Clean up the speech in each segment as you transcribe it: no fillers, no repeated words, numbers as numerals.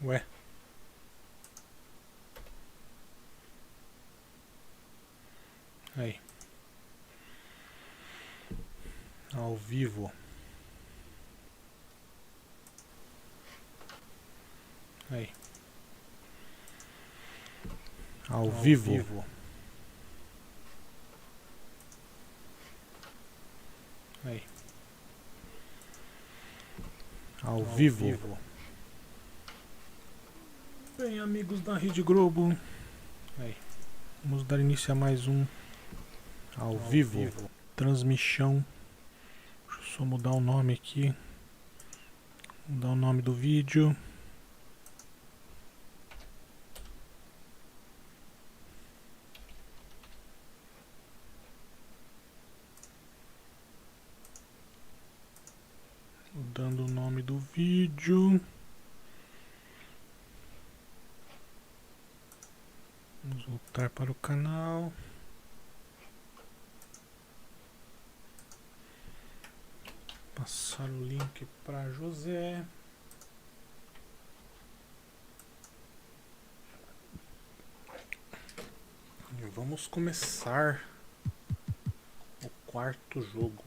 Ué. Aí. Ao vivo. Aí. Ao vivo. Aí. Ao vivo. Bem, amigos da Rede Globo. Aí. Vamos dar início a mais um ao vivo. Transmissão. Deixa eu só mudar o nome aqui. Mudar o nome do vídeo. Mudando o nome do vídeo. Vamos voltar para o canal. Passar o link para José. E vamos começar o quarto jogo.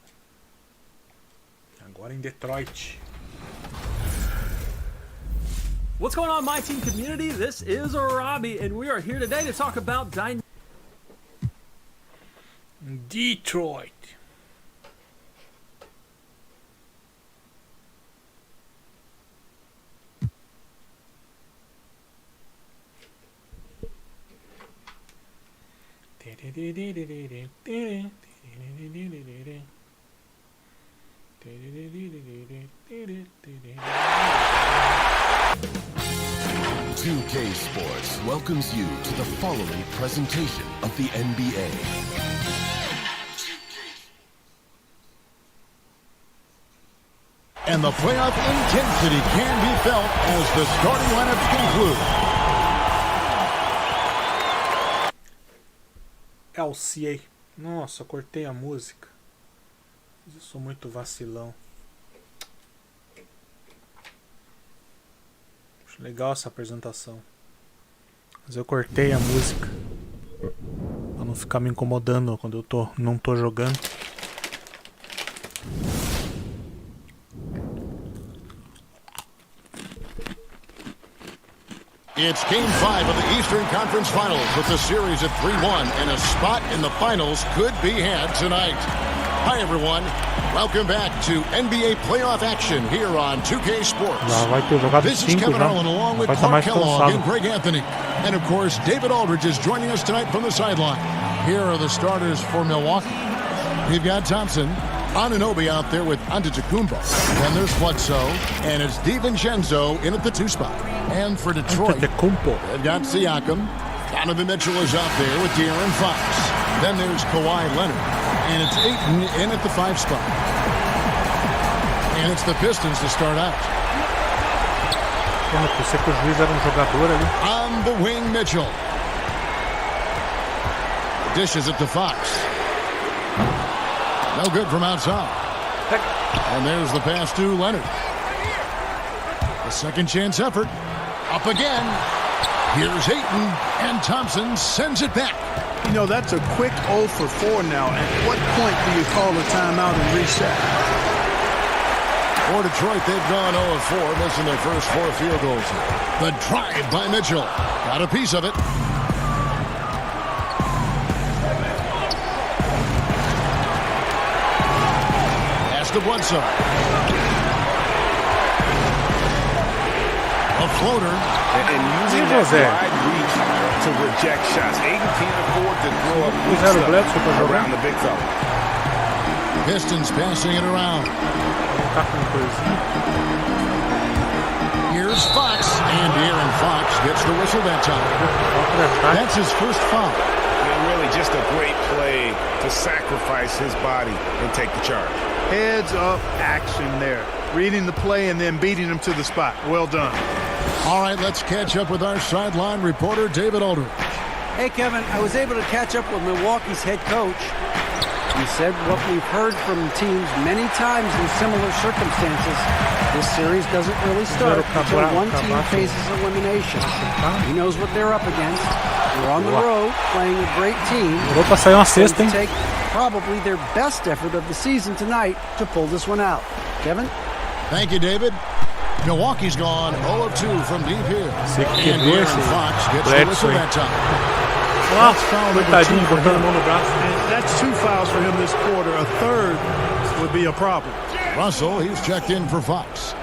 Agora em Detroit. What's going on, my team community? This is Robbie, and we are here today to talk about Detroit. $2K Sports welcomes you to the following presentation of the NBA. And the playoff intensity can be felt as the starting lineups conclude. LCA. Nossa, cortei a música. Eu sou muito vacilão. Acho legal essa apresentação. Mas eu cortei a música pra não ficar me incomodando quando eu não tô jogando. It's Game 5 of the Eastern Conference Finals with the series at 3-1, and a spot in the finals could be had tonight. Hi, everyone. Welcome back to NBA playoff action here on 2K Sports. This is Kevin Harlan along with Clark Kellogg and Greg Anthony. And, of course, David Aldridge is joining us tonight from the sideline. Here are the starters for Milwaukee. We've got Thompson, Anunoby out there with Antetokounmpo. Then there's Bledsoe, and it's DiVincenzo in at the 2 spot. And for Detroit, they've got Siakam. Donovan Mitchell is out there with De'Aaron Fox. Then there's Kawhi Leonard. And it's Ayton in at the 5 spot. And it's the Pistons to start out. On the wing, Mitchell. Dishes it to Fox. No good from outside. And there's the pass to Leonard. A second chance effort. Up again. Here's Ayton, and Thompson sends it back. You know, that's a quick 0 for 4 now. At what point do you call a timeout and reset? For Detroit, they've gone 0-4, missing their first 4 field goals. The drive by Mitchell. Got a piece of it. Pass to Bledsoe. A floater. And using that wide reach to reject shots. Ayton can't afford to throw up weak stuff around the big fella. Pistons passing it around. Here's Fox, and De'Aaron Fox gets the whistle that time. That's his first foul. And really just a great play to sacrifice his body and take the charge. Heads up action there. Reading the play and then beating him to the spot. Well done. All right, let's catch up with our sideline reporter, David Aldridge. Hey, Kevin, I was able to catch up with Milwaukee's head coach. He said what we've heard from teams many times in similar circumstances. This series doesn't really start until one team faces elimination. He knows what they're up against. They're on the road playing a great team. Europa saiu uma cesta, hein? Take probably their best effort of the season tonight to pull this one out. Kevin? Thank you, David. Milwaukee's gone 0 of 2 from deep here. And Aaron Fox gets the whistle that time. Coitadinho, botando a mão no braço. That's 2 fouls for him this quarter. A third would be a problem. Russell, he's checked in for Fox.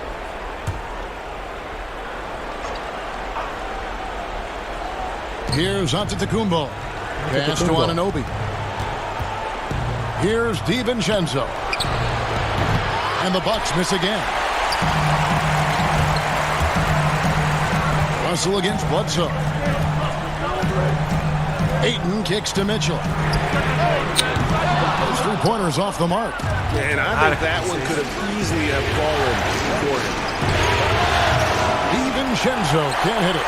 Here's Antetokounmpo. Pass to Anunoby. Here's DiVincenzo. And the Bucks miss again. Russell against Bledsoe. Ayton kicks to Mitchell. Those 3-pointers off the mark. And I think that one could have easily have fallen for him. DiVincenzo can't hit it.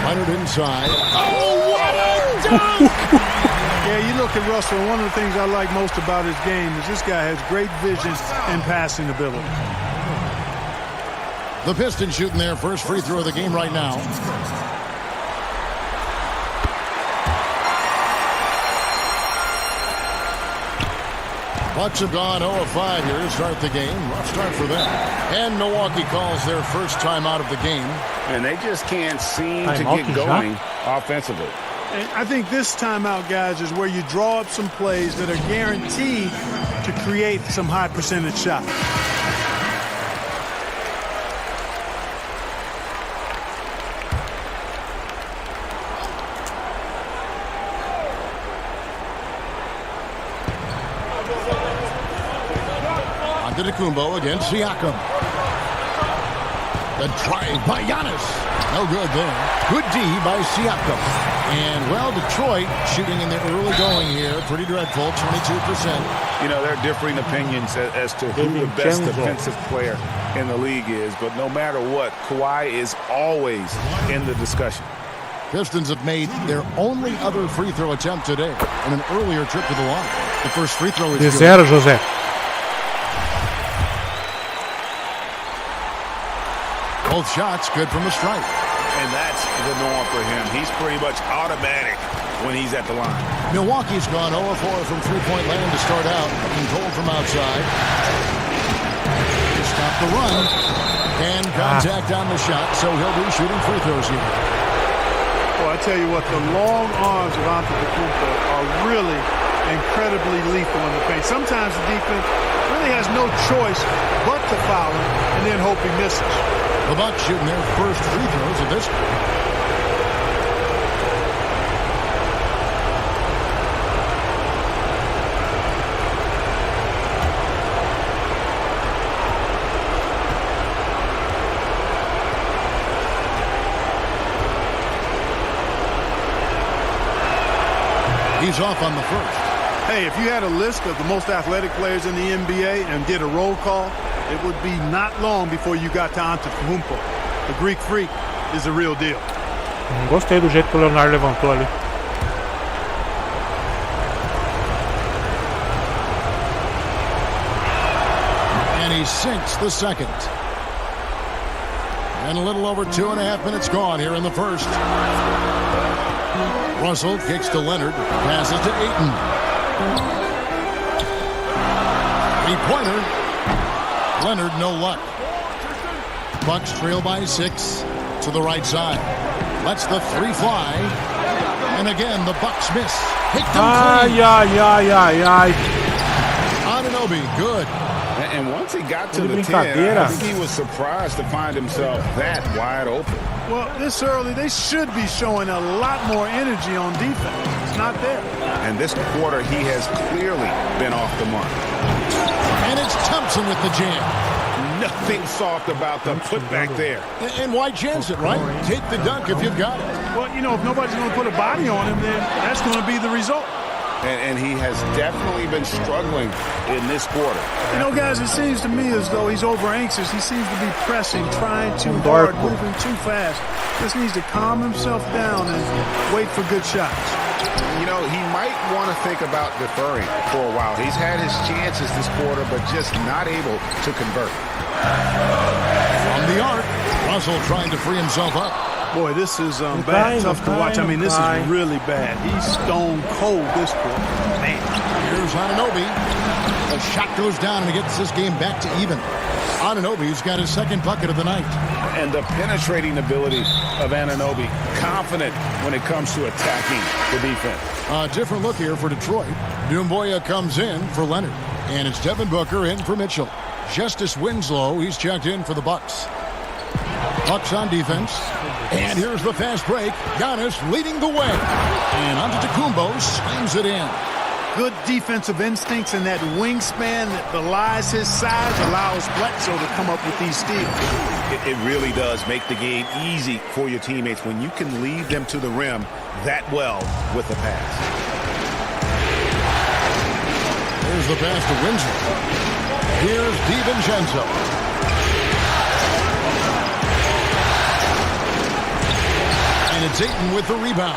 Leonard inside. Oh, what a dunk! Yeah, you look at Russell, and one of the things I like most about his game is this guy has great vision and passing ability. The Pistons shooting their first free throw of the game right now. Bucks have gone 0 of 5 here to start the game. Rough start for them. And Milwaukee calls their first time out of the game. And they just can't seem to get going offensively. And I think this timeout, guys, is where you draw up some plays that are guaranteed to create some high percentage shots. Antetokounmpo against Siakam. The drive by Giannis. No good there. Good D by Siakam. And, well, Detroit shooting in the early going here. Pretty dreadful, 22%. You know, there are differing opinions as to who the best defensive player in the league is. But no matter what, Kawhi is always in the discussion. Pistons have made their only other free throw attempt today on an earlier trip to the line. The first free throw is De zero, José. Both shots good from the stripe. And that's the norm for him. He's pretty much automatic when he's at the line. Milwaukee's gone 0 of 4 from three-point land to start out. Controlled from outside. Stop the run. And contact on the shot, so he'll be shooting free throws here. Well, I tell you what, the long arms of Antetokounmpo are really incredibly lethal in the paint. Sometimes the defense really has no choice but to foul him and then hope he misses. The Bucks shooting their first free throws of this game. He's off on the first. Hey, if you had a list of the most athletic players in the NBA and did a roll call, it would be not long before you got to Antetokounmpo. The Greek freak is the real deal. Gostei do jeito que o Leonardo levantou ali. And he sinks the second. And a little over 2.5 minutes gone here in the first. Russell kicks to Leonard, passes to Ayton. 3-pointer. Leonard, no luck. Bucks trail by 6 to the right side. Lets the 3 fly. And again, the Bucks miss. Hit them clean. Anunoby, good. And once he got to the 10, I think he was surprised to find himself that wide open. Well, this early, they should be showing a lot more energy on defense. It's not there. And this quarter, he has clearly been off the mark. And it's Thompson with the jam. Nothing soft about the putback there. And why chance it, right? Take the dunk if you've got it. Well, you know, if nobody's going to put a body on him, then that's going to be the result. and he has definitely been struggling in this quarter. You know, guys, it seems to me as though he's over anxious. He seems to be pressing, trying too hard, moving too fast. Just needs to calm himself down and wait for good shots. You know, he might want to think about deferring for a while. He's had his chances this quarter, but just not able to convert. From the arc, Russell trying to free himself up. Boy, this is bad, tough to watch. I mean, this is really bad. He's stone cold this quarter. Man. Here's Anunoby. The shot goes down and he gets this game back to even. Anunoby's got his second bucket of the night. And the penetrating ability of Anunoby, confident when it comes to attacking the defense. A different look here for Detroit. Doumbouya comes in for Leonard. And it's Devin Booker in for Mitchell. Justice Winslow, he's checked in for the Bucks. Bucks on defense. And here's the fast break. Giannis leading the way. And Antetokounmpo slams it in. Good defensive instincts, and that wingspan that belies his size allows Bledsoe to come up with these steals. It really does make the game easy for your teammates when you can lead them to the rim that well with the pass. Here's the pass to Winslow. Here's DiVincenzo. And it's Ayton with the rebound.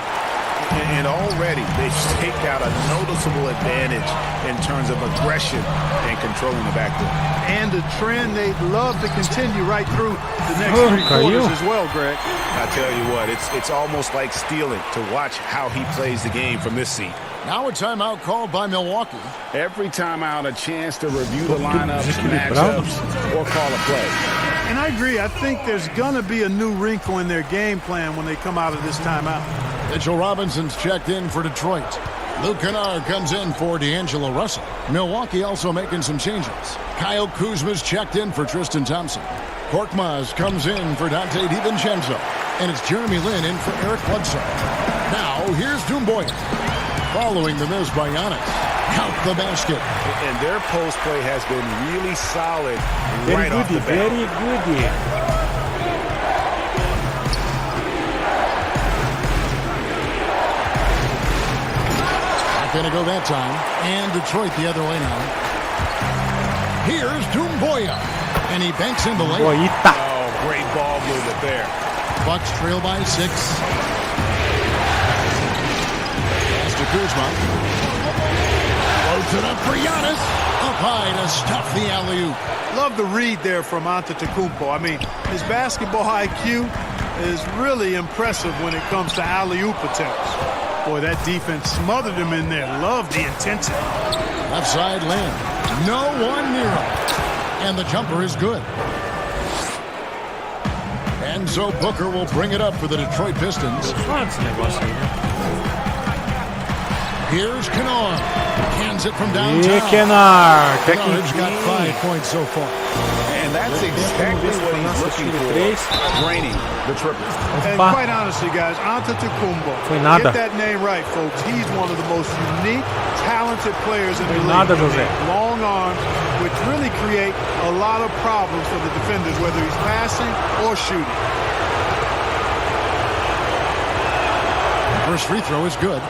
And already they've staked out a noticeable advantage in terms of aggression and controlling the backcourt. And a trend they'd love to continue right through the next three quarters as well, Greg. I tell you what, it's almost like stealing to watch how he plays the game from this seat. Now a timeout called by Milwaukee. Every timeout, a chance to review the lineups, matchups, or call a play. And I agree. I think there's going to be a new wrinkle in their game plan when they come out of this timeout. Mitchell Robinson's checked in for Detroit. Luke Kennard comes in for D'Angelo Russell. Milwaukee also making some changes. Kyle Kuzma's checked in for Tristan Thompson. Korkmaz comes in for Dante DiVincenzo. And it's Jeremy Lin in for Eric Bledsoe. Now, here's Doumbouya. Following the miss by Giannis. Count the basket. And their post play has been really solid right off the bat. Very good. Going to go that time. And Detroit the other way now. Here's Doumbouya. And he banks in the lane. Oh, great ball movement there. Bucks trail by 6. Pass to Kuzma. Floats it up for Giannis. Up high to stuff the alley-oop. Love the read there from Antetokounmpo. I mean, his basketball IQ is really impressive when it comes to alley-oop attempts. Boy, that defense smothered him in there. Love the intensity. Left side Lin. No one near him. And the jumper is good. And so Booker will bring it up for the Detroit Pistons. Here's Kennard. Cans it from downtown. Kennard's got 5 points so far. And that's exactly what he's looking for. Draining the triple. And quite honestly, guys, Antetokounmpo. Get that name right, folks. He's one of the most unique, talented players in the league. Long arms, which really create a lot of problems for the defenders, whether he's passing or shooting. First free throw is good.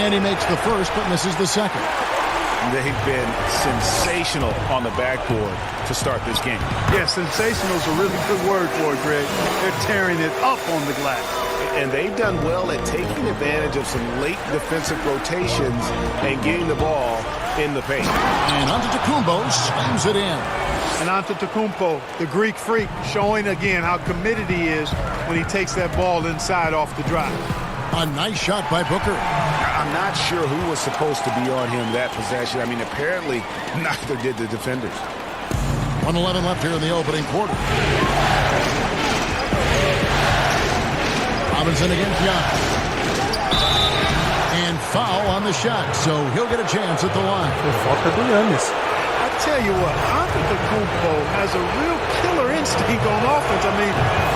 And he makes the first, but misses the second. They've been sensational on the backboard to start this game. Yeah, sensational is a really good word for it, Greg. They're tearing it up on the glass. And they've done well at taking advantage of some late defensive rotations and getting the ball in the paint. And Antetokounmpo slams it in. And Antetokounmpo, the Greek freak, showing again how committed he is when he takes that ball inside off the drive. A nice shot by Booker. I'm not sure who was supposed to be on him that possession. I mean, apparently neither did the defenders. 1:11 left here in the opening quarter. Robinson against Giannis. And foul on the shot, so he'll get a chance at the line. I tell you what, Antetokounmpo has a real killer instinct on offense. I mean,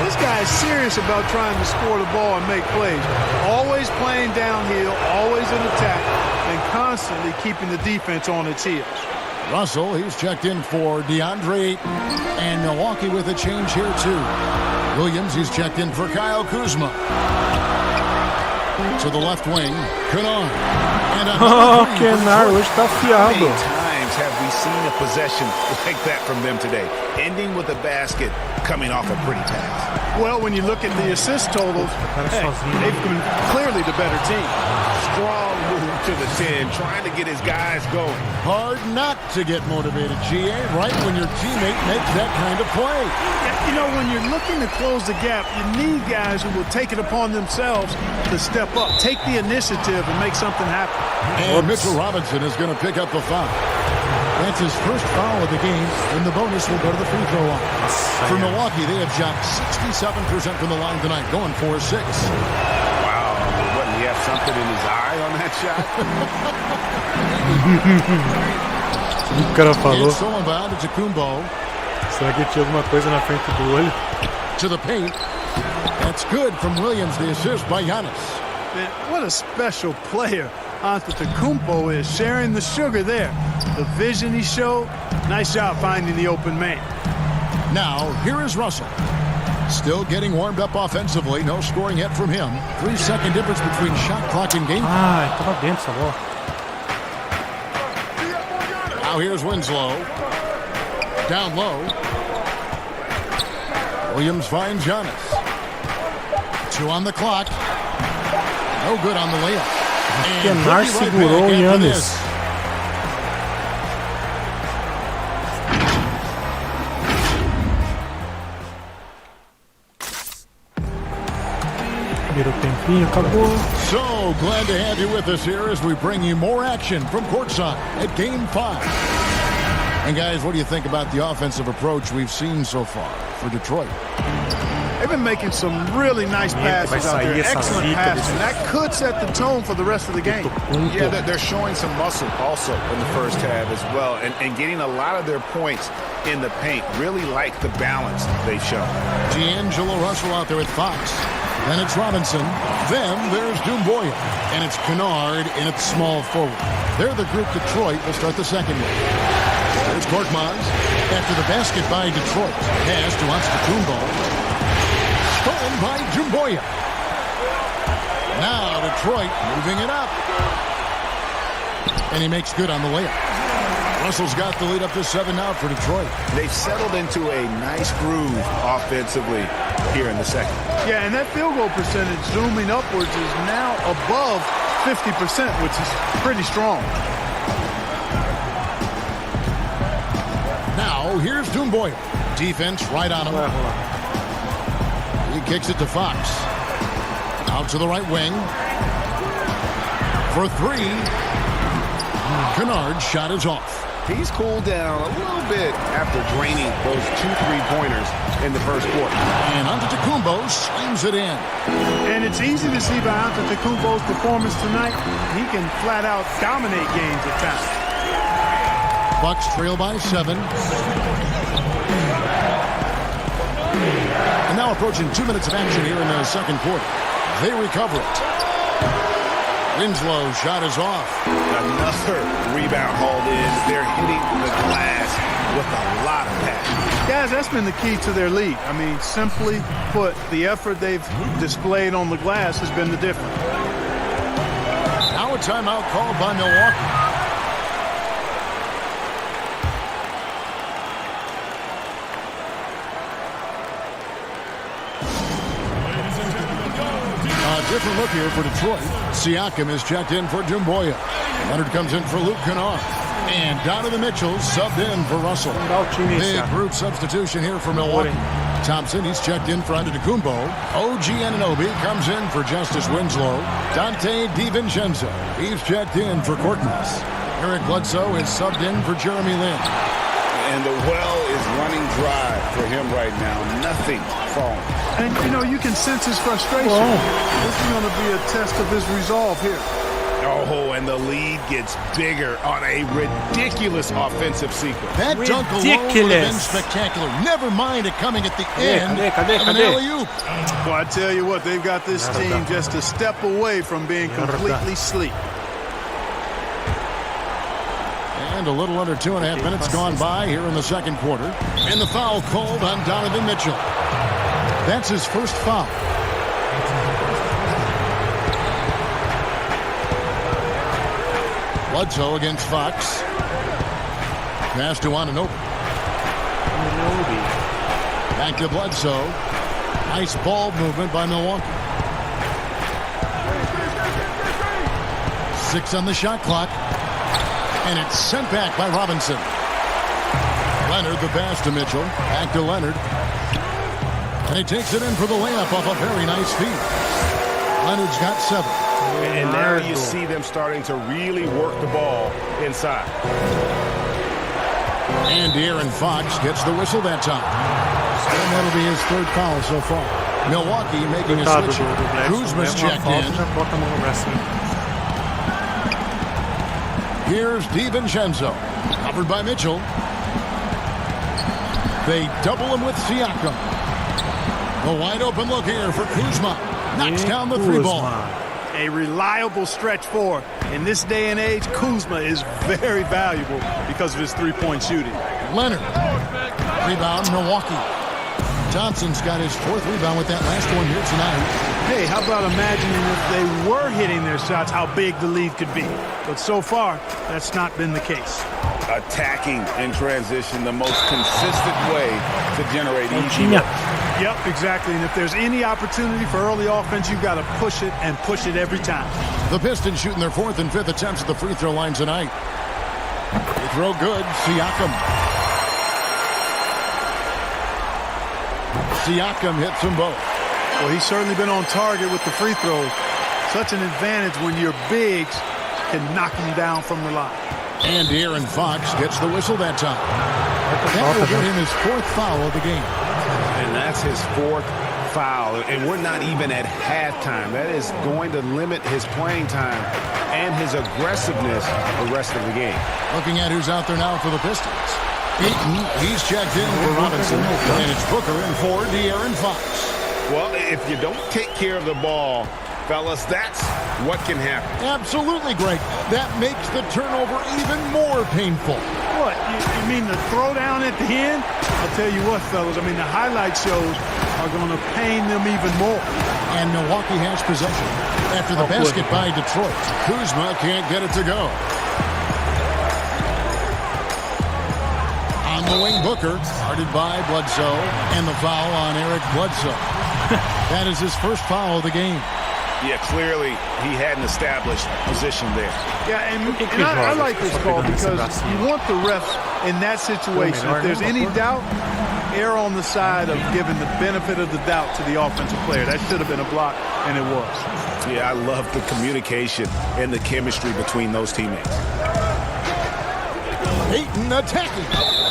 this guy is serious about trying to score the ball and make plays. Always playing downhill, always in attack, and constantly keeping the defense on its heels. Russell, he's checked in for DeAndre, and Milwaukee with a change here too. Williams, he's checked in for Kyle Kuzma. To the left wing, Kennard. Oh, Kennard, hoje tá afiado. How many times have we seen a possession like that from them today? Ending with a basket, coming off a pretty pass. Well, when you look at the assist totals, they've been clearly the better team. Strong move to the 10, trying to get his guys going. Hard not to get motivated, GA, right when your teammate makes that kind of play. You know, when you're looking to close the gap, you need guys who will take it upon themselves to step up, take the initiative, and make something happen. And Mitchell Robinson is going to pick up the foul. That's his first foul of the game, and the bonus will go to the free throw line. For Milwaukee, they have shot 67% from the line tonight, going 4-6. Wow, wouldn't he have something in his eye on that shot? O cara falou. It's still inbound to Kumbo. Será que tinha alguma coisa na frente do olho? To the paint. That's good from Williams, the assist by Giannis. Man, what a special player Antetokounmpo is, sharing the sugar there. The vision he showed, nice job finding the open man. Now, here is Russell. Still getting warmed up offensively. No scoring yet from him. 3-second difference between shot clock and game. Ah, tava dentro essa bola. Now here's Winslow. Down low. Williams finds Giannis. 2 on the clock. No good on the layup. Kennard segurou o Giannis. Primeiro tempinho, acabou. So glad to have you with us here as we bring you more action from courtside at Game 5. And guys, what do you think about the offensive approach we've seen so far for Detroit? They've been making some really nice passes out there. Excellent passes. And that could set the tone for the rest of the game. Yeah, they're showing some muscle also in the first half as well. And getting a lot of their points in the paint. Really like the balance they've shown. D'Angelo Russell out there with Fox. Then it's Robinson. Then there's Doumbouya. And it's Kennard in its small forward. They're the group Detroit will start the second game. There's Korkmaz. After the basket by Detroit. Pass to Antetokounmpo. Stolen by Doumbouya. Now Detroit moving it up. And he makes good on the layup. Russell's got the lead up to 7 now for Detroit. They've settled into a nice groove offensively here in the second. Yeah, and that field goal percentage zooming upwards is now above 50%, which is pretty strong. Now here's Doumbouya. Defense right on him. He kicks it to Fox. Out to the right wing. For 3. Kennard's shot is off. He's cooled down a little bit after draining those 2 3-pointers in the first quarter. And Antetokounmpo slams it in. And it's easy to see by Antetokounmpo's performance tonight. He can flat out dominate games at times. Bucks trail by 7. And now approaching 2 minutes of action here in the second quarter. They recover it. Winslow's shot is off. Another rebound hauled in. They're hitting the glass with a lot of passion. Guys, that's been the key to their lead. I mean, simply put, the effort they've displayed on the glass has been the difference. Now a timeout called by Milwaukee. Different look here for Detroit. Siakam is checked in for Doumbouya. Leonard comes in for Luke Kennard. And down to the Mitchells, subbed in for Russell. Big group substitution here for Milwaukee. Thompson, he's checked in for Antetokounmpo. OG Anunoby comes in for Justice Winslow. Dante DiVincenzo, he's checked in for Korkmaz. Eric Bledsoe is subbed in for Jeremy Lin. And the well is running dry for him right now. Nothing falling. And, you know, you can sense his frustration. This is going to be a test of his resolve here. Oh, and the lead gets bigger on a ridiculous offensive sequence. That dunk alone would have been spectacular. Never mind it coming at the end of an alley-oop. Well, I tell you what, they've got this team just a step away from being completely asleep. And a little under 2.5 minutes gone by here in the second quarter. And the foul called on Donovan Mitchell. That's his first foul. Bledsoe against Fox. Pass to Anunoby. Back to Bledsoe. Nice ball movement by Milwaukee. 6 on the shot clock. And it's sent back by Robinson. Leonard the pass to Mitchell. Back to Leonard. And he takes it in for the layup off a very nice feed. Leonard's got 7. And now you see them starting to really work the ball inside. And De'Aaron Fox gets the whistle that time. And that'll be his 3rd foul so far. Milwaukee making a switch. Kuzma's checked in. Here's DiVincenzo. Covered by Mitchell. They double him with Siakam. A wide open look here for Kuzma. Knocks down the 3-ball. A reliable stretch four. In this day and age, Kuzma is very valuable because of his 3-point shooting. Leonard. Rebound, Milwaukee. Johnson's got his 4th rebound with that last one here tonight. Hey, how about imagining if they were hitting their shots, how big the lead could be. But so far, that's not been the case. Attacking in transition, the most consistent way to generate easy looks. Yep, exactly. And if there's any opportunity for early offense, you've got to push it and push it every time. The Pistons shooting their 4th and 5th attempts at the free throw line tonight. They throw good. Siakam hits them both. Well, he's certainly been on target with the free throws. Such an advantage when your bigs can knock him down from the line. And De'Aaron Fox gets the whistle that time. That will get him his 4th foul of the game. And that's his 4th foul. And we're not even at halftime. That is going to limit his playing time and his aggressiveness the rest of the game. Looking at who's out there now for the Pistons. Eaton, he's checked in for Robinson. And it's Booker in for De'Aaron Fox. Well, if you don't take care of the ball, fellas, that's what can happen. Absolutely, Greg. That makes the turnover even more painful. What? You mean the throwdown at the end? I'll tell you what, fellas. I mean, the highlight shows are going to pain them even more. And Milwaukee has possession. After the basket by Detroit, Kuzma can't get it to go. On the wing, Booker, guarded by Bledsoe, and the foul on Eric Bledsoe. That is his first foul of the game. Yeah, clearly he hadn't established position there. Yeah, and I like this call because you want the refs in that situation. If there's any doubt, err on the side of giving the benefit of the doubt to the offensive player. That should have been a block, and it was. Yeah, I love the communication and the chemistry between those teammates. Ayton attacking.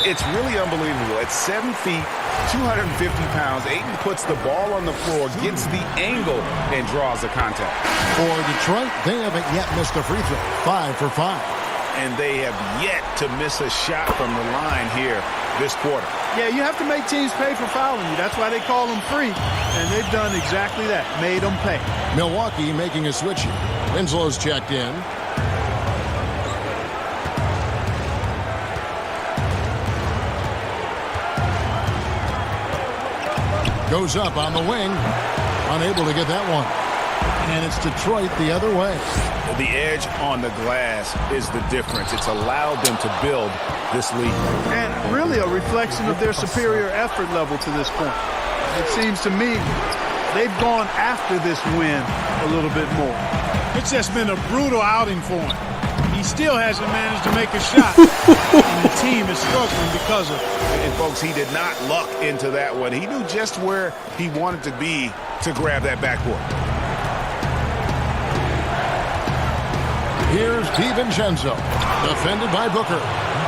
It's really unbelievable. At 7 feet, 250 pounds, Ayton puts the ball on the floor, gets the angle, and draws the contact. For Detroit, they haven't yet missed a free throw. 5 for 5. And they have yet to miss a shot from the line here this quarter. Yeah, you have to make teams pay for fouling you. That's why they call them free. And they've done exactly that, made them pay. Milwaukee making a switch here. Winslow's checked in. Goes up on the wing. Unable to get that one. And it's Detroit the other way. The edge on the glass is the difference. It's allowed them to build this lead. And really a reflection of their superior effort level to this point. It seems to me they've gone after this win a little bit more. It's just been a brutal outing for him. He still hasn't managed to make a shot. And the team is struggling because of it. And folks, he did not luck into that one. He knew just where he wanted to be to grab that backboard. Here's DiVincenzo, defended by Booker.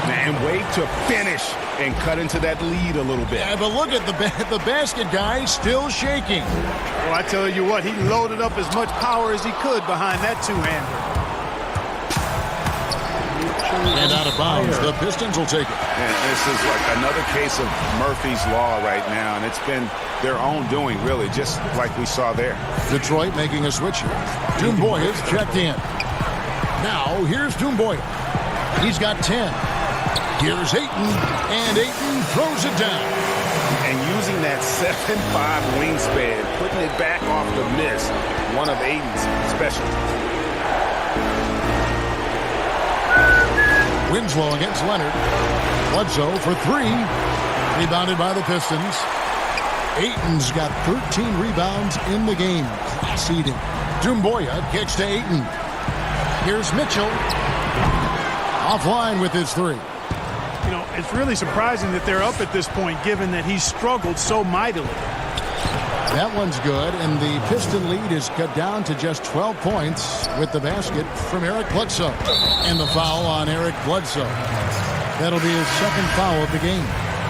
And wait to finish and cut into that lead a little bit. Yeah, but look at the basket guy still shaking. Well, I tell you what, he loaded up as much power as he could behind that two-hander. And out of bounds, the Pistons will take it. And this is like another case of Murphy's Law right now, and it's been their own doing, really, just like we saw there. Detroit making a switch here. Doumbouya is checked in. Now, here's Doumbouya. He's got 10. Here's Ayton, and Ayton throws it down. And using that 7'5" wingspan, putting it back off the miss, one of Ayton's specialties. Winslow against Leonard. Bledsoe for three. Rebounded by the Pistons. Ayton's got 13 rebounds in the game. Class eating. Doumbouya kicks to Ayton. Here's Mitchell. Offline with his three. You know, it's really surprising that they're up at this point, given that he's struggled so mightily. That one's good, and the Piston lead is cut down to just 12 points with the basket from Eric Bledsoe. And the foul on Eric Bledsoe. That'll be his second foul of the game.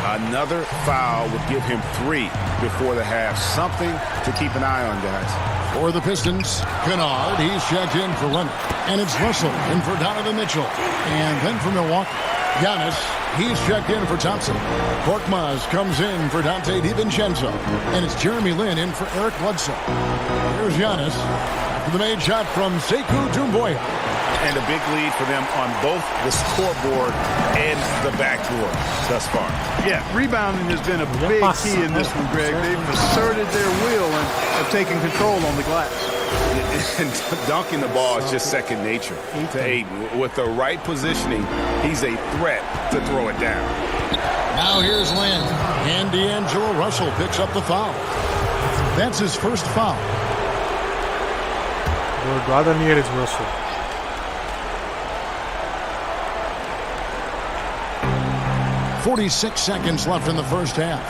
Another foul would give him 3 before the half. Something to keep an eye on, guys. For the Pistons, Kennard, he's checked in for Leonard. And it's Russell in for Donovan Mitchell. And then for Milwaukee, Giannis, he's checked in for Thompson. Korkmaz comes in for Dante DiVincenzo. And it's Jeremy Lin in for Eric Bledsoe. Here's Giannis after the made shot from Sekou Doumbouya. And a big lead for them on both the scoreboard and the backboard thus far. Yeah, rebounding has been a big key in this one, Greg. They've asserted their will and have taken control on the glass. And dunking the ball is just second nature to Ayton. With the right positioning, he's a threat to throw it down. Now here's Lin. And D'Angelo Russell picks up the foul. That's his first foul. Guarda neles, Russell. 46 seconds left in the first half.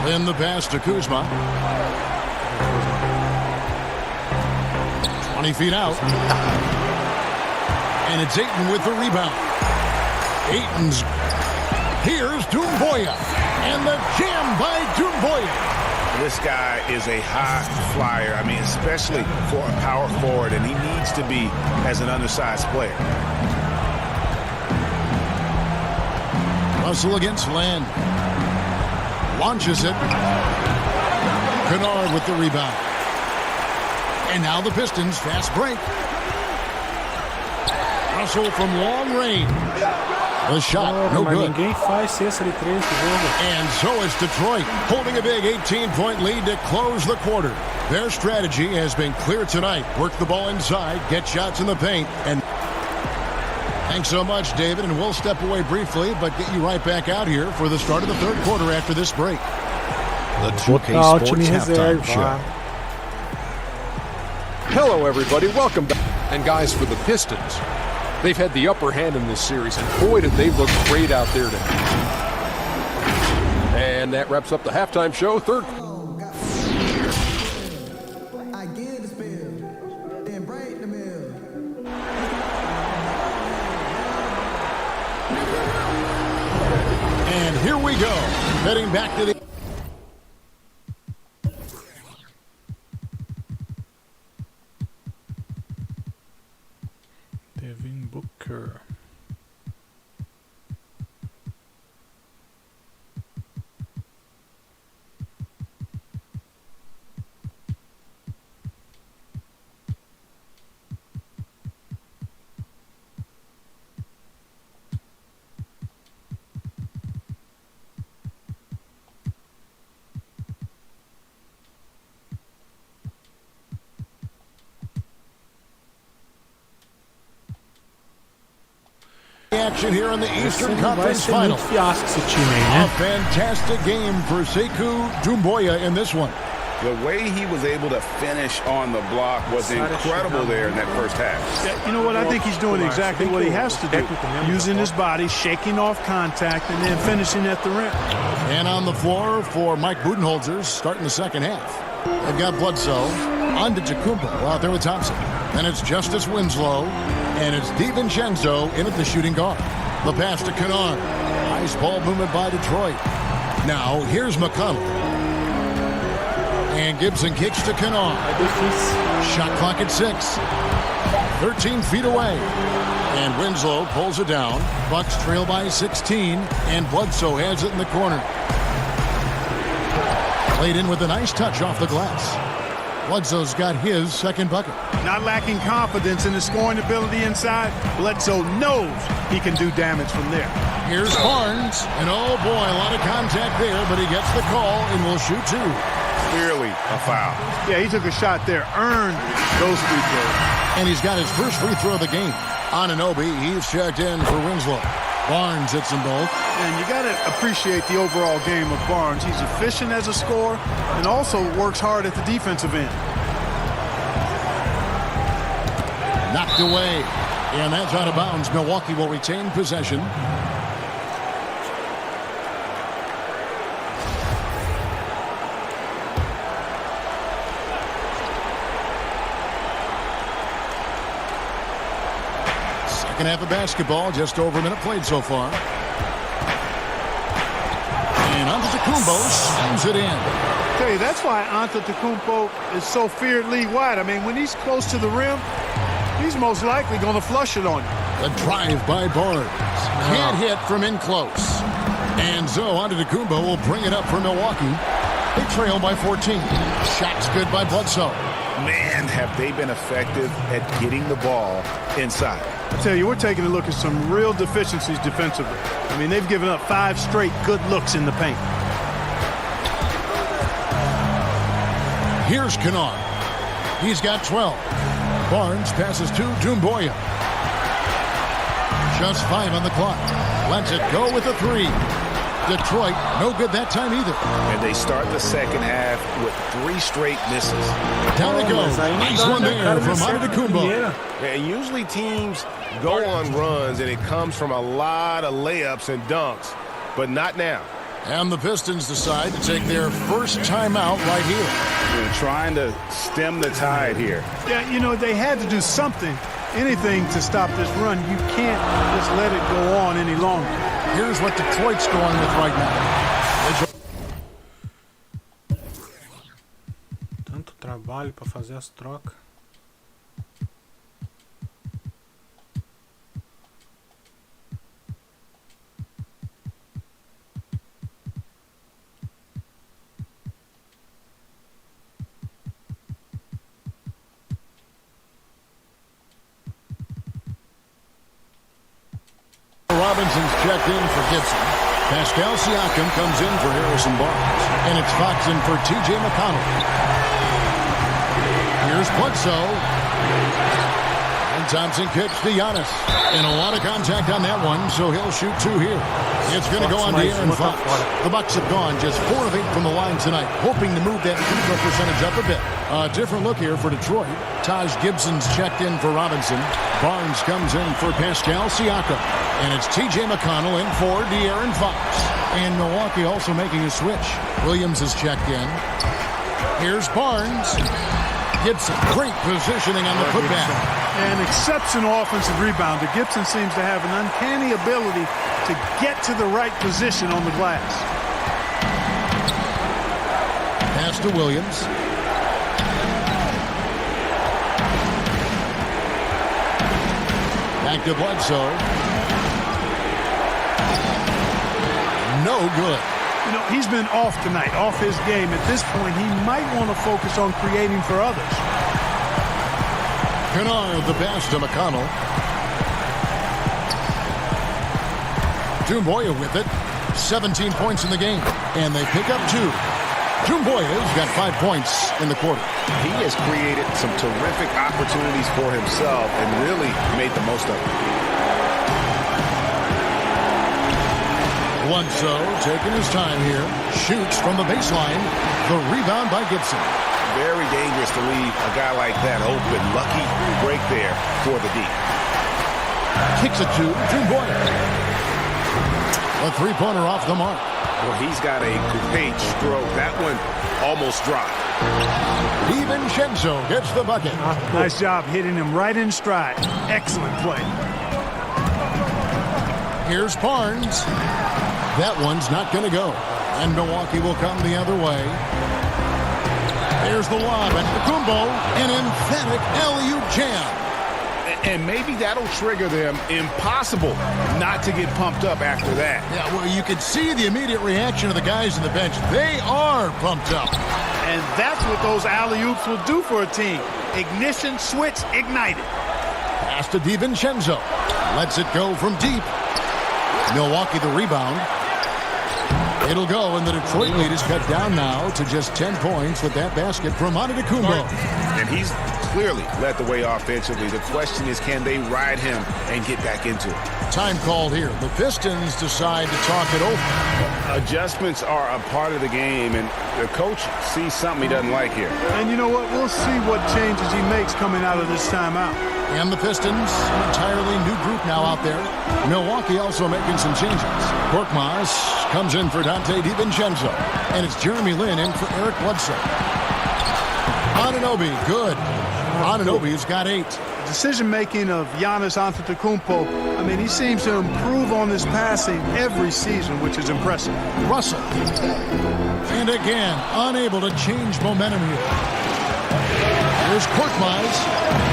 Then the pass to Kuzma. 20 feet out. And it's Ayton with the rebound. Ayton's. Here's Doumbouya. And the jam by Doumbouya. This guy is a high flyer. I mean, especially for a power forward, and he needs to be as an undersized player. Russell against Land. Launches it. Kennard with the rebound. And now the Pistons fast break. Russell from long range. The shot, no good. Ninguém faz cesta de três no jogo. And so is Detroit, holding a big 18-point lead to close the quarter. Their strategy has been clear tonight. Work the ball inside, get shots in the paint, and thanks so much, David, and we'll step away briefly, but get you right back out here for the start of the third quarter after this break. The 2K Sports Halftime Show. Hello, everybody. Welcome back. And guys, for the Pistons, they've had the upper hand in this series, and boy, did they look great out there tonight. And that wraps up the halftime show. Third. And here we go, heading back to the Devin Booker. action here in the Eastern Conference Vai ser Finals. muito fiasco esse time aí, né? A fantastic game for Sekou Doumbouya in this one. The way he was able to finish on the block was incredible there in that first half. Yeah, you know what? I think he's doing exactly what he has to do. Using his body, shaking off contact, and then finishing at the rim. And on the floor for Mike Budenholzer starting the second half. They've got Bledsoe, Antetokounmpo out there with Thompson. Then it's Justice Winslow, and it's DiVincenzo in at the shooting guard. The pass to Kennard. Nice ball movement by Detroit. Now here's McConnell. And Gibson kicks to Kennard. Shot clock at 6. 13 feet away. And Winslow pulls it down. Bucks trail by 16. And Bledsoe has it in the corner. Played in with a nice touch off the glass. Bledsoe's got his second bucket. Not lacking confidence in his scoring ability inside, Bledsoe knows he can do damage from there. Here's Barnes, and oh boy, a lot of contact there, but he gets the call and will shoot two. Clearly a foul. Yeah, he took a shot there, earned those free throws. And he's got his first free throw of the game. Anunoby, he's checked in for Winslow. Barnes hits them both. And you got to appreciate the overall game of Barnes. He's efficient as a scorer and also works hard at the defensive end. Knocked away. And that's out of bounds. Milwaukee will retain possession. Second half of basketball, just over a minute played so far. And Antetokounmpo slams it in. I tell you, that's why Antetokounmpo is so feared league-wide. I mean, when he's close to the rim, he's most likely going to flush it on you. The drive by Barnes. Can't hit from in close. And so Antetokounmpo will bring it up for Milwaukee. They trail by 14. Shot's good by Bledsoe. Man, have they been effective at getting the ball inside. I tell you, we're taking a look at some real deficiencies defensively. I mean, they've given up 5 straight good looks in the paint. Here's Kennard. He's got 12. Barnes passes to Doumbouya. Just 5 on the clock. Lets it go with a 3. Detroit, no good that time either. And they start the second half with 3 straight misses. Down it goes. Nice one there from Antetokounmpo. And usually teams go on runs and it comes from a lot of layups and dunks, but not now. And the Pistons decide to take their first timeout right here. They're trying to stem the tide here. Yeah, you know, they had to do something, anything to stop this run. You can't just let it go on any longer. Here's what Detroit's going with right now. Tanto trabalho para fazer as trocas. Robinson's checked in for Gibson. Pascal Siakam comes in for Harrison Barnes. And it's Fox in for T.J. McConnell. Here's Bledsoe. And Thompson kicks to Giannis. And a lot of contact on that one, so he'll shoot 2 here. It's going to go on to Aaron Fox. The Bucks have gone just 4 of 8 from the line tonight, hoping to move that free throw percentage up a bit. A different look here for Detroit. Taj Gibson's checked in for Robinson. Barnes comes in for Pascal Siakam. And it's T.J. McConnell in for De'Aaron Fox. And Milwaukee also making a switch. Williams is checked in. Here's Barnes. Gibson, great positioning on the putback. An exceptional offensive rebounder. Gibson seems to have an uncanny ability to get to the right position on the glass. Pass to Williams. Back to Bledsoe. No good. You know, he's been off tonight, off his game. At this point, he might want to focus on creating for others. Kennard, the pass to McConnell. Doumbouya with it. 17 points in the game. And they pick up 2. Doumbouya's got 5 points in the quarter. He has created some terrific opportunities for himself and really made the most of it. Bledsoe taking his time here. Shoots from the baseline. The rebound by Gibson. Very dangerous to leave a guy like that open. Lucky break there for the D. Kicks it to Doumbouya. A 3-pointer off the mark. Well, he's got a great stroke. That one almost dropped. DiVincenzo gets the bucket. Nice job hitting him right in stride. Excellent play. Here's Barnes. That one's not going to go. And Milwaukee will come the other way. There's the lob. And Antetokounmpo, an emphatic alley-oop jam. And maybe that'll trigger them. Impossible not to get pumped up after that. Yeah, well, you can see the immediate reaction of the guys on the bench. They are pumped up. And that's what those alley-oops will do for a team. Ignition, switch, ignited. Pass to DiVincenzo. Lets it go from deep. Milwaukee the rebound. It'll go, and the Detroit lead is cut down now to just 10 points with that basket from Antetokounmpo. And he's clearly led the way offensively. The question is, can they ride him and get back into it? Time called here. The Pistons decide to talk it over. Adjustments are a part of the game, and the coach sees something he doesn't like here. And you know what? We'll see what changes he makes coming out of this timeout. And the Pistons, an entirely new group now out there. Milwaukee also making some changes. Korkmaz comes in for Dante DiVincenzo. And it's Jeremy Lin in for Eric Bledsoe. Anunoby, good. Anunoby's got 8. Decision-making of Giannis Antetokounmpo, I mean, he seems to improve on his passing every season, which is impressive. Russell. And again, unable to change momentum here. Here's Korkmaz.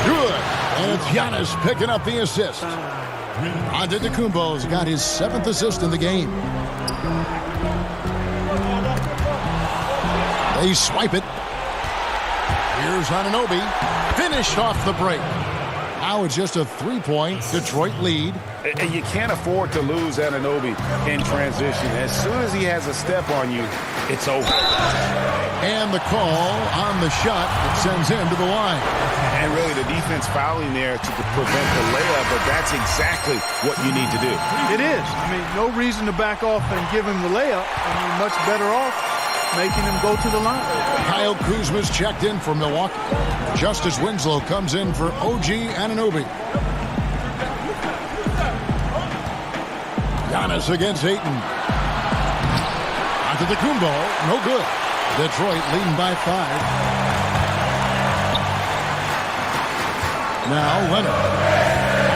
Good. And it's Giannis picking up the assist. Antetokounmpo's got his 7th assist in the game. They swipe it. Here's Anunoby. Finished off the break. Now it's just a 3-point Detroit lead. And you can't afford to lose Anunoby in transition. As soon as he has a step on you, it's over. And the call on the shot that sends him to the line. And really the defense fouling there to prevent the layup, but that's exactly what you need to do. It is. I mean, no reason to back off and give him the layup. I mean, much better off making him go to the line. Kyle Kuzma's checked in for Milwaukee. Justice Winslow comes in for OG Anunoby. Giannis against Ayton. Antetokounmpo, no good. Detroit leading by 5. Now Leonard.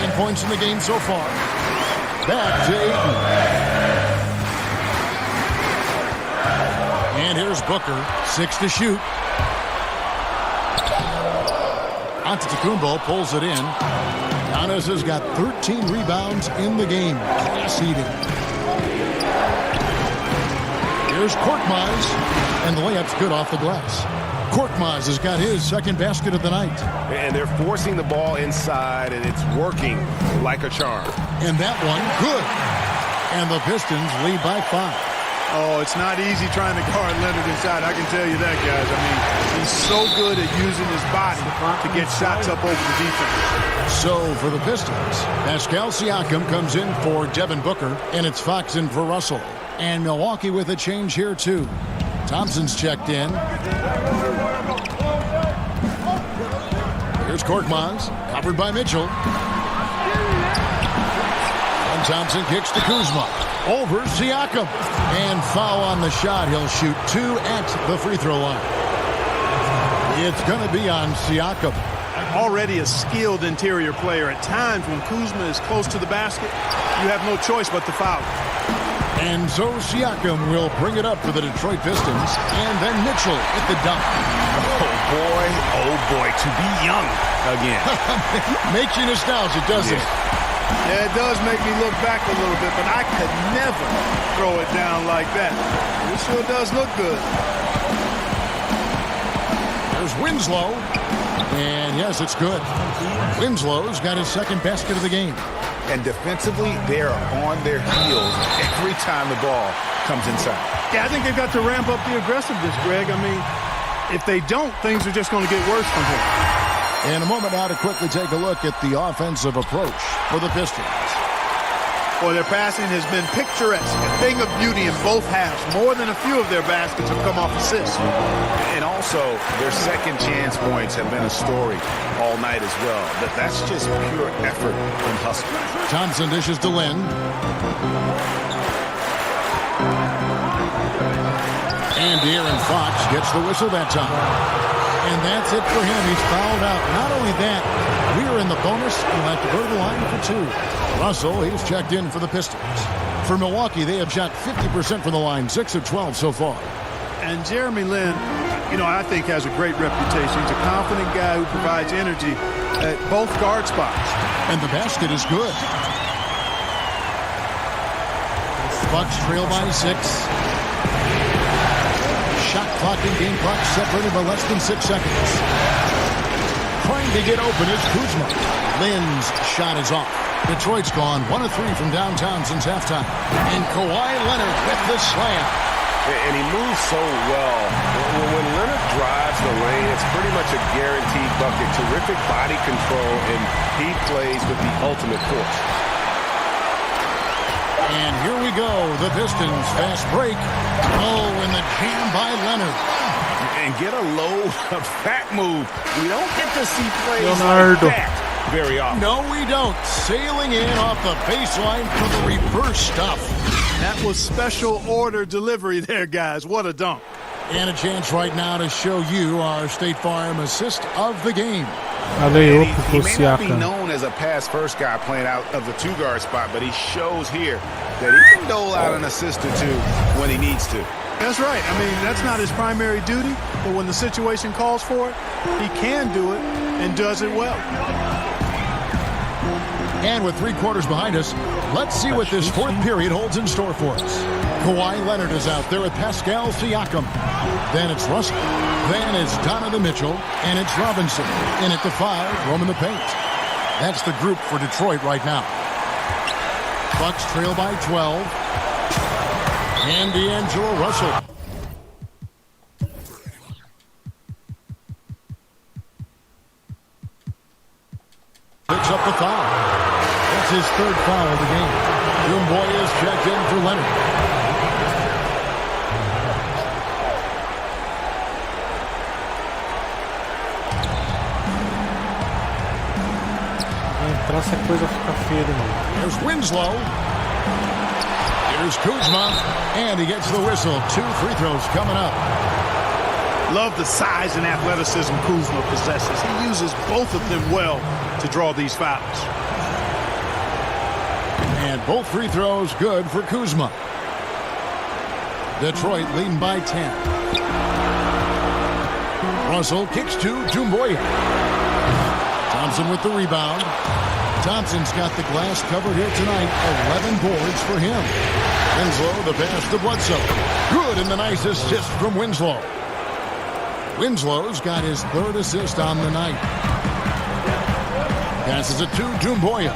9 points in the game so far. Back to Ayton. And here's Booker, 6 to shoot. Antetokounmpo pulls it in. Giannis has got 13 rebounds in the game. Class eating. Here's Korkmaz, and the layup's good off the glass. Korkmaz has got his 2nd basket of the night. And they're forcing the ball inside, and it's working like a charm. And that one, good. And the Pistons lead by 5. Oh, it's not easy trying to guard Leonard inside. I can tell you that, guys. I mean, he's so good at using his body to get shots up over the defense. So for the Pistons, Pascal Siakam comes in for Devin Booker, and it's Fox in for Russell. And Milwaukee with a change here, too. Thompson's checked in. Here's Korkmaz, covered by Mitchell. And Thompson kicks to Kuzma. Over Siakam. And foul on the shot. He'll shoot 2 at the free throw line. It's going to be on Siakam. Already a skilled interior player. At times when Kuzma is close to the basket, you have no choice but to foul. And so Siakam will bring it up for the Detroit Pistons. And then Mitchell at the dunk. Oh boy, to be young again. Makes you nostalgic, doesn't it? Yeah, it does make me look back a little bit, but I could never throw it down like that. It sure does look good. There's Winslow. And yes, it's good. Winslow's got his 2nd basket of the game. And defensively, they're on their heels every time the ball comes inside. Yeah, I think they've got to ramp up the aggressiveness, Greg. I mean, if they don't, things are just going to get worse from here. In a moment now to quickly take a look at the offensive approach for the Pistons. Well, their passing has been picturesque, a thing of beauty in both halves. More than a few of their baskets have come off assists. And also, their second chance points have been a story all night as well. But that's just pure effort and hustle. Thompson dishes to Lin. And De'Aaron Fox gets the whistle that time. And that's it for him. He's fouled out. Not only that, we are in the bonus. We'll have to go to the line for 2. Russell, he's checked in for the Pistons. For Milwaukee, they have shot 50% from the line, 6 of 12 so far. And Jeremy Lin, you know, I think has a great reputation. He's a confident guy who provides energy at both guard spots. And the basket is good. Bucks trail by 6. Shot clock and game clock separated by less than 6 seconds. Trying to get open is Kuzma. Lynn's shot is off. Detroit's gone 1 of 3 from downtown since halftime. And Kawhi Leonard with the slam. And he moves so well. When Leonard drives the lane, it's pretty much a guaranteed bucket. Terrific body control, and he plays with the ultimate force. And here we go. The Pistons fast break. Oh, and the jam by Leonard. And get a load of that move. We don't get to see plays Leonardo. like that very often. No, we don't. Sailing in off the baseline for the reverse stuff. That was special order delivery there, guys. What a dunk. And a chance right now to show you our State Farm assist of the game. Valeu He pro may not be Siakam. known as a pass-first guy playing out of the two-guard spot, but he shows here that he can dole out an assist or two when he needs to. That's right. I mean, that's not his primary duty, but when the situation calls for it, he can do it and does it well. And with 3 quarters behind us, let's see what this 4th period holds in store for us. Kawhi Leonard is out there with Pascal Siakam. Then it's Russell. Then it's Donovan Mitchell. And it's Robinson. In at the 5, roaming the paint. That's the group for Detroit right now. Bucks trail by 12. And D'Angelo Russell. Picks up the foul. That's his 3rd foul of the game. Dumboy is checked in for Leonard. Entrar essa coisa fica feia de novo. There's Winslow. Here's Kuzma. And he gets the whistle. 2 free throws coming up. Love the size and athleticism Kuzma possesses. He uses both of them well to draw these fouls. And both free throws good for Kuzma. Detroit leading by 10. Russell kicks to Dumboya. Thompson with the rebound. Thompson's got the glass covered here tonight. 11 boards for him. Winslow, the pass to Bledsoe. Good, and the nice assist from Winslow. Winslow's got his 3rd assist on the night. Passes it to Dumboya.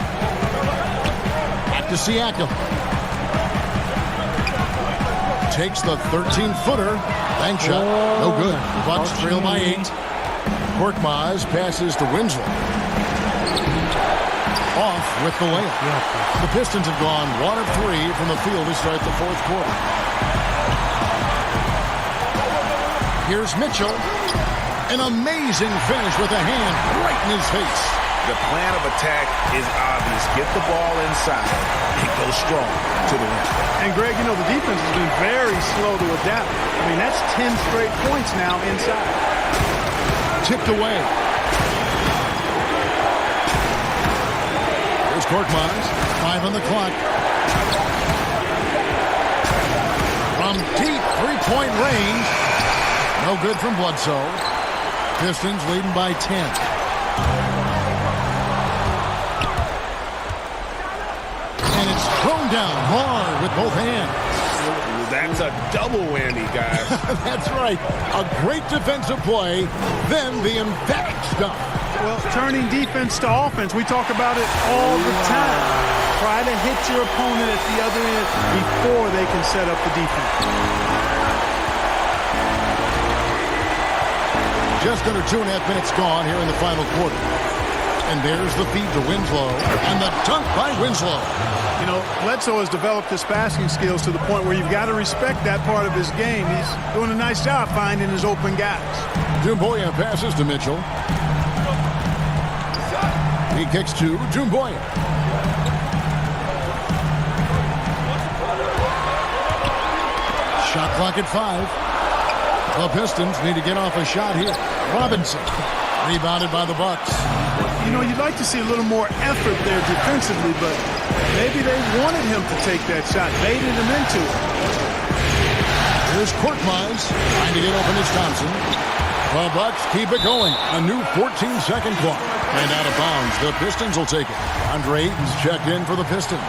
Back to Siakam. Takes the 13-footer. Bank shot. No good. The Bucks trail by 8. Korkmaz passes to Winslow. Off with the layup. The Pistons have gone 1 of 3 from the field to start the 4th quarter. Here's Mitchell. An amazing finish with a hand right in his face. The plan of attack is obvious. Get the ball inside and go strong to the rim. And, Greg, you know, the defense has been very slow to adapt. I mean, that's 10 straight points now inside. Tipped away. Here's Korkmaz. 5 on the clock. From deep 3-point range. No good from Bledsoe. Pistons leading by 10. And it's thrown down hard with both hands. That's a double whammy, guys. That's right. A great defensive play, then the emphatic stuff. Well, turning defense to offense, we talk about it all the time. Try to hit your opponent at the other end before they can set up the defense. Just under 2.5 minutes gone here in the final quarter. And there's the feed to Winslow. And the dunk by Winslow. You know, Bledsoe has developed his passing skills to the point where you've got to respect that part of his game. He's doing a nice job finding his open guys. Dumboya passes to Mitchell. He kicks to Dumboya. Shot clock at 5. The Pistons need to get off a shot here. Robinson, rebounded by the Bucks. You know, you'd like to see a little more effort there defensively, but maybe they wanted him to take that shot, baited him into it. Here's Korkmaz trying to get open as Thompson. The Bucks keep it going. A new 14-second clock. And out of bounds, the Pistons will take it. Andre Ayton's checked in for the Pistons.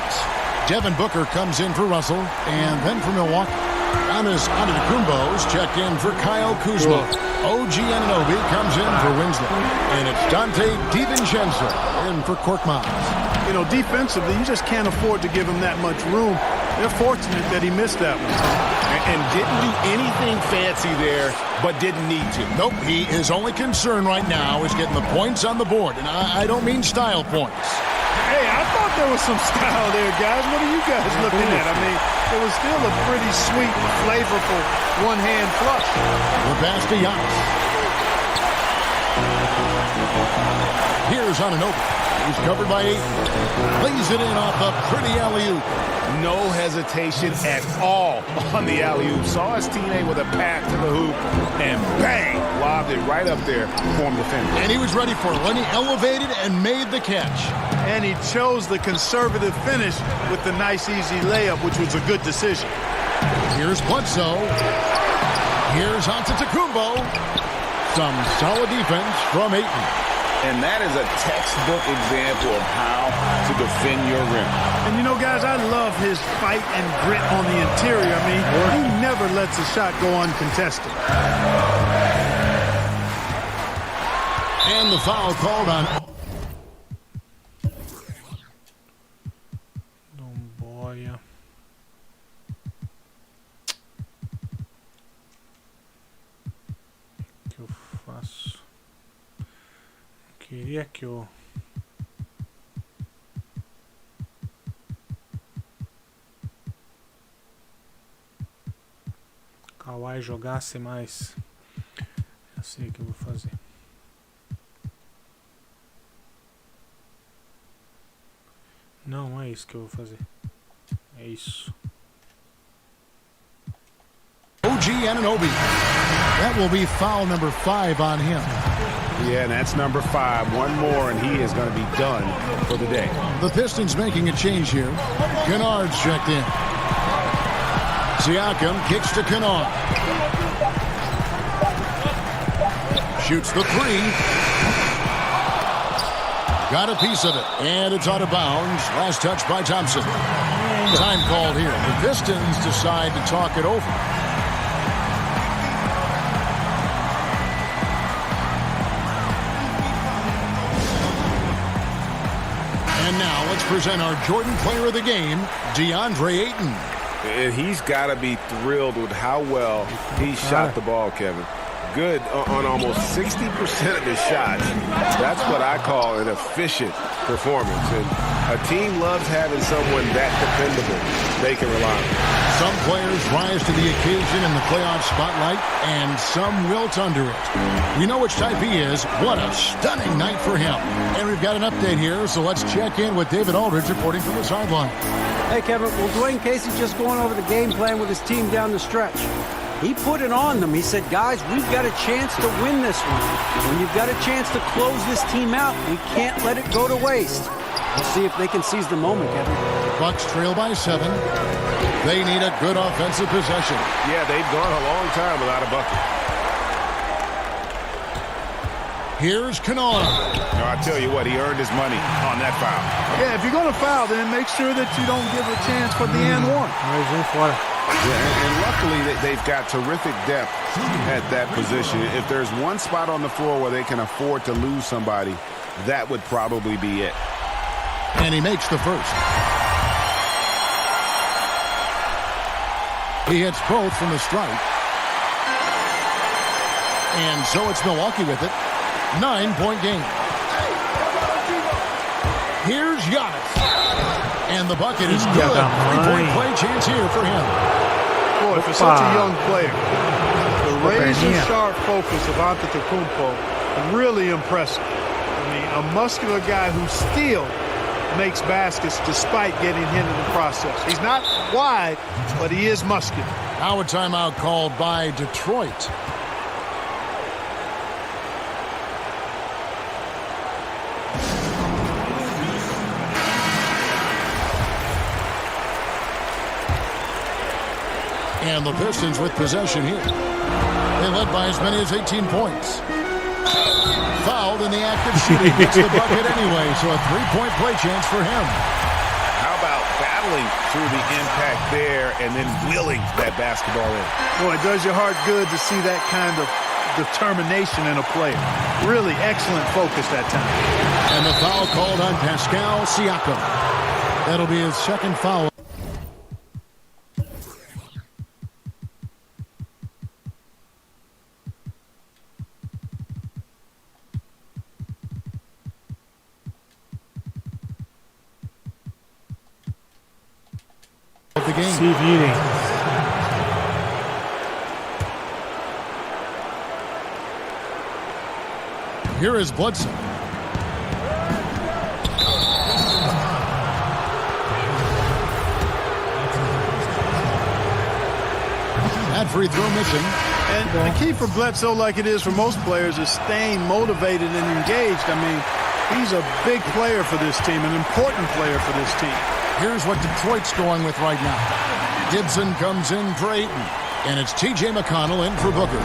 Devin Booker comes in for Russell, and then for Milwaukee. Giannis Antetokounmpo's checked in for Kyle Kuzma. OG Anunoby comes in for Winslow. And it's Dante DiVincenzo in for Korkmaz. You know, defensively, you just can't afford to give him that much room. They're fortunate that he missed that one. And didn't do anything fancy there, but didn't need to. Nope, his only concern right now is getting the points on the board. And I don't mean style points. Hey, I thought there was some style there, guys. What are you guys looking at? I mean, it was still a pretty sweet, flavorful one-hand flush. The pass to Giannis. Here's Anunoby. He's covered by 8. Lays it in off a pretty alley-oop. No hesitation at all on the alley-oop. Saw his teammate with a pass to the hoop, and bang, lobbed it right up there for him to finish. And he was ready for it when he elevated and made the catch. And he chose the conservative finish with the nice, easy layup, which was a good decision. Here's Bledsoe. Here's Antetokounmpo. Some solid defense from Ayton. And that is a textbook example of how to defend your rim. And you know, guys, I love his fight and grit on the interior. I mean, he never lets a shot go uncontested. And the foul called on... Domboia. O que eu faço? Queria que o Kawhi jogasse mais. Já sei o que eu vou fazer. Não é isso que eu vou fazer. É isso. OG Anunoby. That will be foul number 5 on him. Yeah, and that's number 5. One more, and he is going to be done for the day. The Pistons making a change here. Kennard's checked in. Siakam kicks to Kennard. Shoots the 3. Got a piece of it, and it's out of bounds. Last touch by Thompson. Time called here. The Pistons decide to talk it over. And now let's present our Jordan Player of the Game, DeAndre Ayton. And he's got to be thrilled with how well he shot the ball, Kevin. Good on almost 60% of his shots. That's what I call an efficient performance. And a team loves having someone that dependable they can rely on. Some players rise to the occasion in the playoff spotlight, and some wilt under it. We know which type he is. What a stunning night for him. And we've got an update here, so let's check in with David Aldridge reporting from the sideline. Hey, Kevin, well, Dwayne Casey just going over the game plan with his team down the stretch. He put it on them. He said, guys, we've got a chance to win this one. When you've got a chance to close this team out, we can't let it go to waste. Let's see if they can seize the moment, Kevin. Bucks trail by 7. They need a good offensive possession. Yeah, they've gone a long time without a bucket. Here's Kennard. No, I tell you what, he earned his money on that foul. Yeah, if you're going to foul, then make sure that you don't give a chance for the and one. Yeah, and luckily they've got terrific depth at that position. If there's one spot on the floor where they can afford to lose somebody, that would probably be it. And he makes the first. He hits both from the stripe. And so it's Milwaukee with it. 9-point game. Here's Giannis. And the bucket is good. 3-point play chance here for him. Boy, for such a young player, the razor-sharp focus of Antetokounmpo, really impressive. I mean, a muscular guy who still makes baskets despite getting hit in the process. He's not wide, but he is muscular. Now a timeout called by Detroit. And the Pistons with possession here. They led by as many as 18 points. Fouled in the act of shooting. Gets the bucket anyway, so a 3-point play chance for him. How about battling through the impact there and then wheeling that basketball in? Boy, it does your heart good to see that kind of determination in a player. Really excellent focus that time. And the foul called on Pascal Siakam. That'll be his second foul. Of the game. Se virem. Here is Bledsoe. That free throw missing. And the key for Bledsoe, like it is for most players, is staying motivated and engaged. I mean, he's a big player for this team, an important player for this team. Here's what Detroit's going with right now. Gibson comes in for Ayton, and it's T.J. McConnell in for Booker.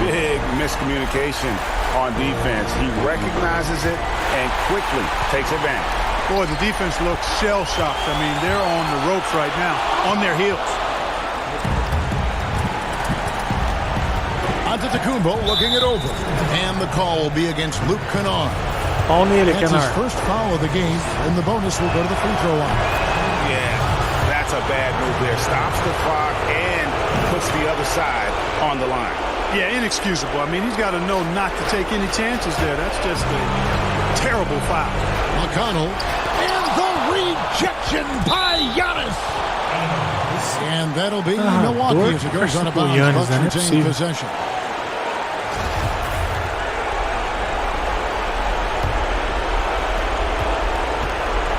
Big miscommunication on defense. He recognizes it and quickly takes advantage. Boy, the defense looks shell-shocked. I mean, they're on the ropes right now, on their heels. Antetokounmpo looking it over, and the call will be against Luke Kennard. Pau nele, That's his Kennard. first foul of the game, and the bonus will go to the free throw line. Yeah, that's a bad move there. Stops the clock and puts the other side on the line. Yeah, inexcusable. I mean, he's got to know not to take any chances there. That's just a terrible foul. McConnell, and the rejection by Giannis. And that'll be Milwaukee as it goes on a bounce. Bucks retain possession.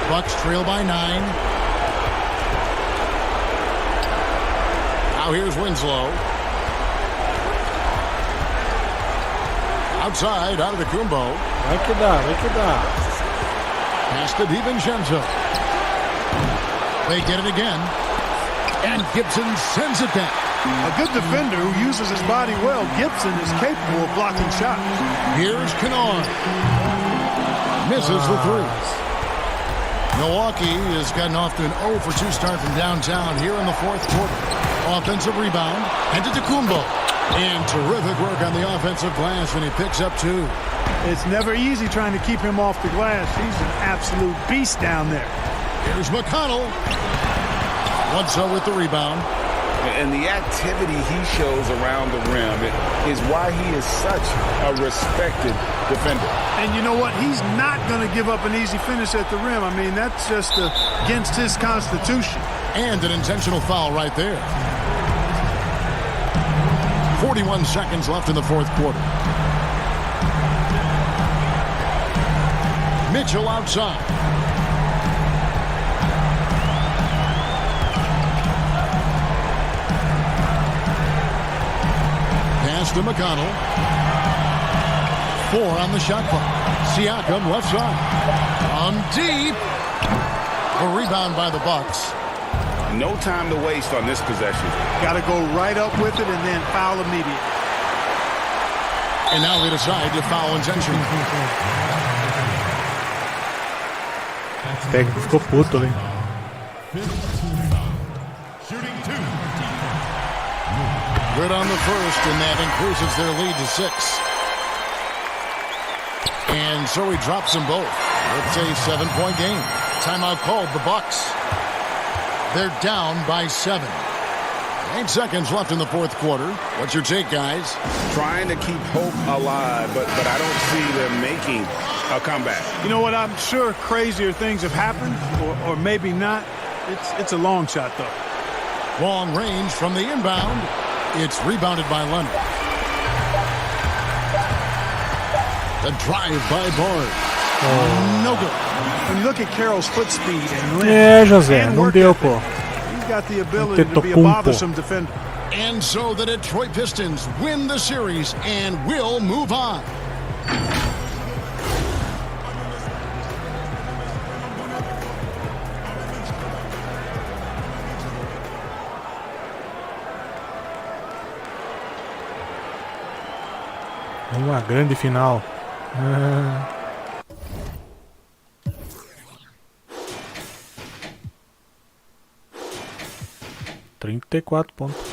Bucks trail by 9. Now here's Winslow. Outside, Antetokounmpo. Vai que dá, vai que dá. Pass to DiVincenzo. They get it again. And Gibson sends it back. A good defender who uses his body well. Gibson is capable of blocking shots. Here's Kennard. Misses the three. Milwaukee has gotten off to an 0 for 2 start from downtown here in the fourth quarter. Offensive rebound. Antetokounmpo. And terrific work on the offensive glass, and he picks up 2. It's never easy trying to keep him off the glass. He's an absolute beast down there. Here's McConnell. Bledsoe with the rebound. And the activity he shows around the rim is why he is such a respected defender. And you know what? He's not going to give up an easy finish at the rim. I mean, that's just against his constitution. And an intentional foul right there. 41 seconds left in the fourth quarter. Mitchell outside. Pass to McConnell. 4 on the shot clock. Siakam left side. On deep. A rebound by the Bucks. No time to waste on this possession. Got to go right up with it and then foul immediately. And now they decide to foul intentionally. O técnico ficou puto ali. Good on the first, and that increases their lead to 6. And so he drops them both. It's a 7-point game. Timeout called, the Bucks. They're down by 7. 8 seconds left in the fourth quarter. What's your take, guys? Trying to keep hope alive, but I don't see them making a comeback. You know what? I'm sure crazier things have happened, or maybe not. It's a long shot, though. Long range from the inbound. It's rebounded by Leonard. The drive by Bard. No good. When you look at Carroll's foot speed and length, José, and não work deu, ethic, pô. he's got the ability to be a bothersome defender. And so the Detroit Pistons win the series and will move on. Uma grande final. 34 pontos.